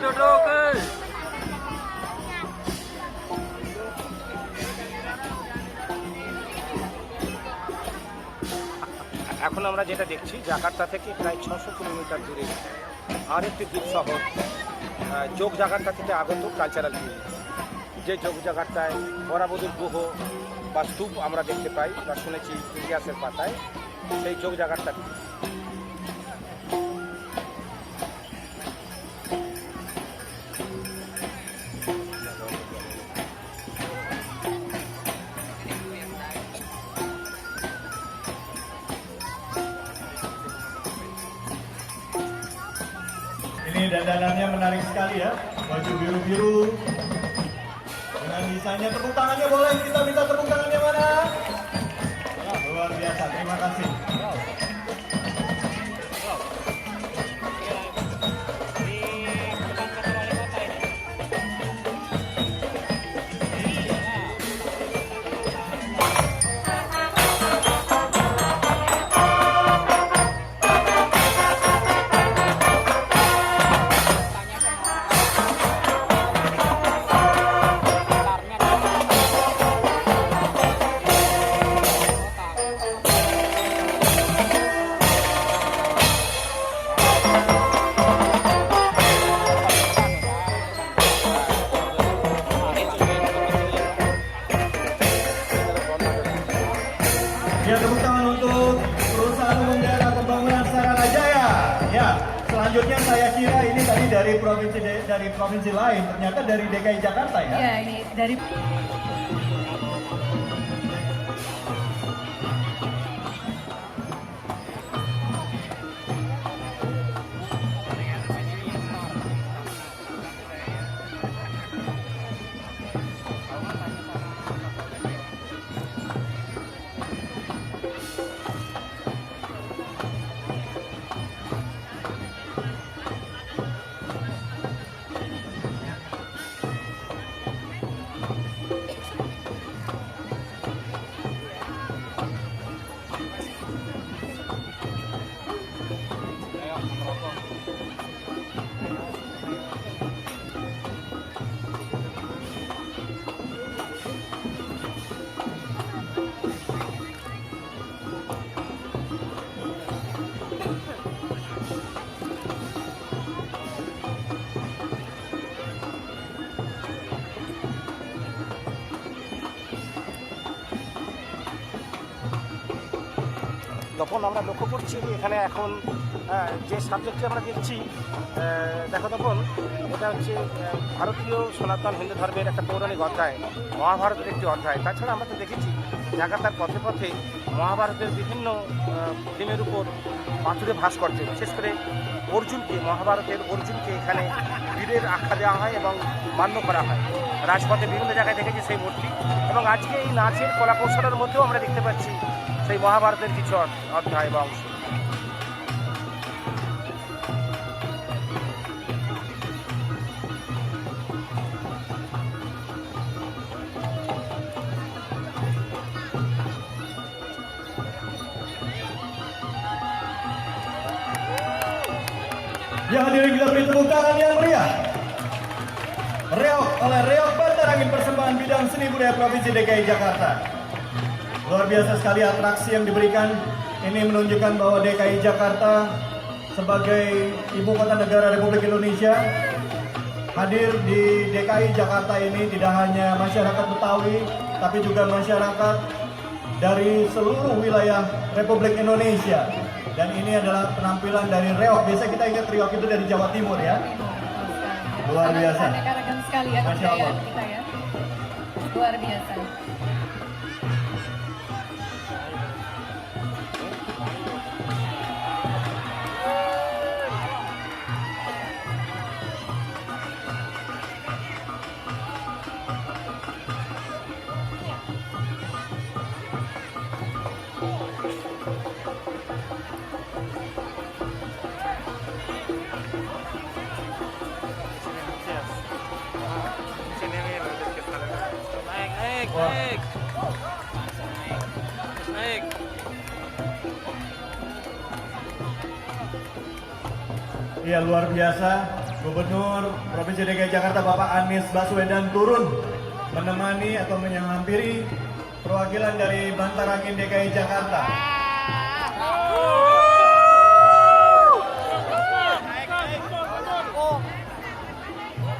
duduk. এখন আমরা যেটা দেখছি জাকার্তা থেকে প্রায় 600 কিলোমিটার দূরে আরেকটি দ্বীপ শহর যোগজাকার্তা থেকে আগত কালচারাল ভিলেজ, যে যোগজাকার্তায় বরাবদুর গুহ বা স্তূপ আমরা দেখতে পাই বা শুনেছি ইতিহাসের পাতায়, সেই যোগজাকার্তা। Ini dandanannya menarik sekali ya, baju biru-biru dengan desainnya. Tepuk tangannya boleh, kita minta tepuk tangannya mana? Luar biasa, terima kasih. Ya, tepuk tangan untuk perusahaan umum daerah pembangunan Saranajaya. Ya, selanjutnya saya kira ini tadi dari provinsi lain, ternyata dari DKI Jakarta ya. Ya, ini dari তখন আমরা লক্ষ্য করছি এখানে এখন যে সাবজেক্টটি আমরা দেখছি, দেখো তখন এটা হচ্ছে ভারতীয় সনাতন হিন্দু ধর্মের একটা পৌরাণিক অধ্যায়, মহাভারতের একটি অধ্যায়। তাছাড়া আমরা তো দেখেছি জাকার্তার পথে পথে মহাভারতের বিভিন্ন থিমের উপর পাথুরে ভাস্কর্য, বিশেষ করে অর্জুনকে, মহাভারতের অর্জুনকে এখানে বীরের আখ্যা দেওয়া হয় এবং মান্য করা হয়। রাজপথে বিভিন্ন জায়গায় দেখেছি সেই মূর্তি, এবং আজকে এই নাচের কলাকৌশলের মধ্যেও আমরা দেখতে পাচ্ছি সেই মহাভারতের কিছু অধ্যায় বা অংশ। Ya, hadirin kita beri tepuk tangan yang meriah. Reog oleh Reog Bantar Angin Persembahan Bidang Seni Budaya Provinsi DKI Jakarta. Luar biasa sekali atraksi yang diberikan. Ini menunjukkan bahwa DKI Jakarta sebagai ibu kota negara Republik Indonesia, hadir di DKI Jakarta ini tidak hanya masyarakat Betawi, tapi juga masyarakat dari seluruh wilayah Republik Indonesia. Dan ini adalah penampilan dari Reog. Biasa kita ingat Reog itu dari Jawa Timur ya. Luar biasa. Aneka ragam sekali ya Masya Allah. kebudayaan kita ya. Luar biasa. Naik. Iya, luar biasa. Gubernur Provinsi DKI Jakarta Bapak Anies Baswedan turun menemani atau menghampiri perwakilan dari Bantarangin DKI Jakarta.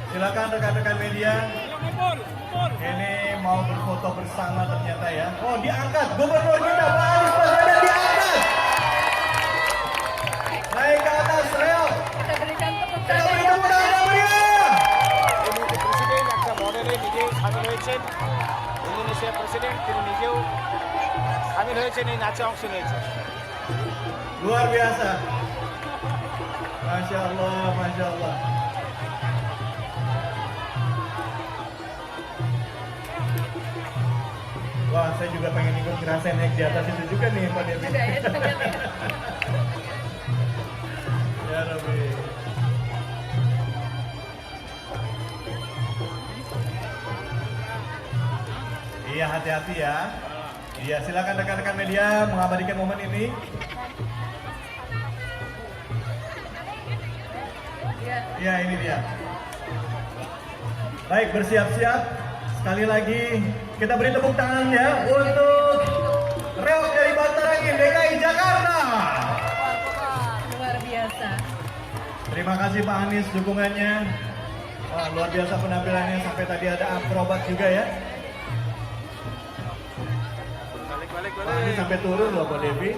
Silakan rekan-rekan media. Ini mau berfoto bersama ternyata ya. Oh, diangkat. Gubernur kita Pak Anies Baswedan diangkat. Naik ke atas, reok. Kita berikan tepuk Kita tangan beri yang tepuk tangan yang meriah. ইনি প্রেসিডেন্ট একটা মডেলে নিজেও সামিল হয়েছেন। ইন্দোনেশিয়ার প্রেসিডেন্ট তিনি নিজেও সামিল হয়েছেন, এই নাচে অংশ নিয়েছেন। Luar biasa. Masya Allah, Masya Allah. Wah, saya juga pengen ikut ngerasain naik di atas itu juga nih Pak Devi. Ada ya, teman-teman. Ya Rabbi. Iya, hati-hati ya. Iya, silakan rekan-rekan media mengabadikan momen ini. Ya. Iya, ini dia. Baik, bersiap-siap. Sekali lagi kita beri tepuk tangannya untuk reok dari Bantarangin DKI Jakarta. Luar biasa. Terima kasih Pak Anies dukungannya. Wah, luar biasa penampilannya, sampai tadi ada akrobat juga ya. Balik, balik, Pak Anies sampai turun loh Pak Devi.